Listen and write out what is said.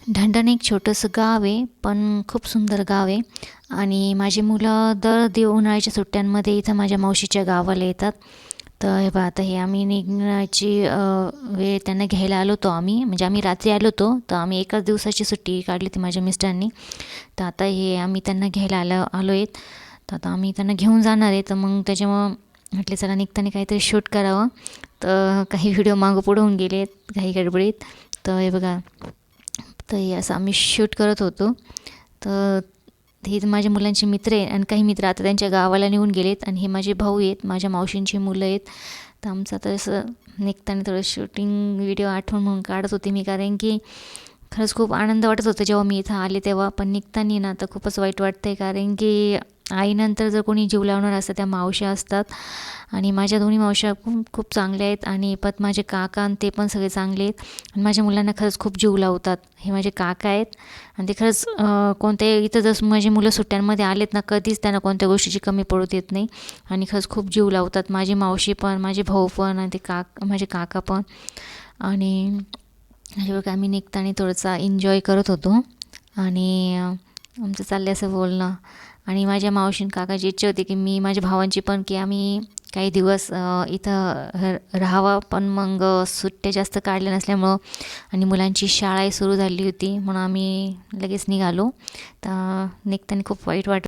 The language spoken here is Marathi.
ढंढण एक छोटंसं गाव आहे, पण खूप सुंदर गाव आहे. आणि माझी मुलं उन्हाळ्याच्या सुट्ट्यांमध्ये इथं माझ्या मावशीच्या गावाला येतात. तर हे पहा, आता हे आम्ही निघण्याची वेळ त्यांना घ्यायला आलो होतो आम्ही, म्हणजे आम्ही रात्री आलो होतो, तर आम्ही एकाच दिवसाची सुट्टी काढली होती माझ्या मिस्टरांनी. तर आता हे आम्ही त्यांना घ्यायला आलो आहेत. तर आता आम्ही त्यांना घेऊन जाणार आहे. तर मग त्याच्यामुळं म्हटले चला निघताना काहीतरी शूट करावं. तर काही व्हिडिओ मागं पुढं होऊन गेले काही गडबडीत. तर हे बघा, तर हे असं आम्ही शूट करत होतो. तर हे माझ्या मुलांचे मित्र आहे आणि काही मित्र आता त्यांच्या गावाला निघून गेलेत आणि हे माझे भाऊ आहेत, माझ्या मावशींची मुलं आहेत. तर आमचं आता असं निघताना थोडं शूटिंग व्हिडिओ आठवण म्हणून काढत होते मी, कारण की खरंच खूप आनंद वाटत होता जेव्हा मी इथं आले तेव्हा. पण निघताना ना आता खूपच वाईट वाटतं आहे, कारण की आईनंतर जर कोणी जीव लावणार असतं त्या मावश्या असतात. आणि माझ्या दोन्ही मावश्या खूप खूप चांगल्या आहेत आणि परत माझे काका आणि ते पण सगळे चांगले आहेत आणि माझ्या मुलांना खरंच खूप जीव लावतात. हे माझे काका आहेत आणि ते खरंच कोणत्याही इथं जसं माझी मुलं सुट्ट्यांमध्ये आलेत ना, कधीच त्यांना कोणत्या गोष्टीची कमी पडू देत नाही आणि खरंच खूप जीव लावतात. माझी मावशी पण, माझे भाऊ पण आणि ते माझे काका पण. आणि हे बघा, आम्ही निघताना थोडंसं एन्जॉय करत होतो आणि आमचं चाललं असं बोलणं. आणि माझ्या मावशी आणि काकाची इच्छा होती की मी, माझ्या भावांची पण, की आम्ही काही दिवस इथं राहावं. पण मग सुट्ट्या जास्त काढल्या नसल्यामुळं आणि मुलांची शाळाही सुरू झाली होती म्हणून आम्ही लगेच निघालो. तर निघताना खूप वाईट वाटत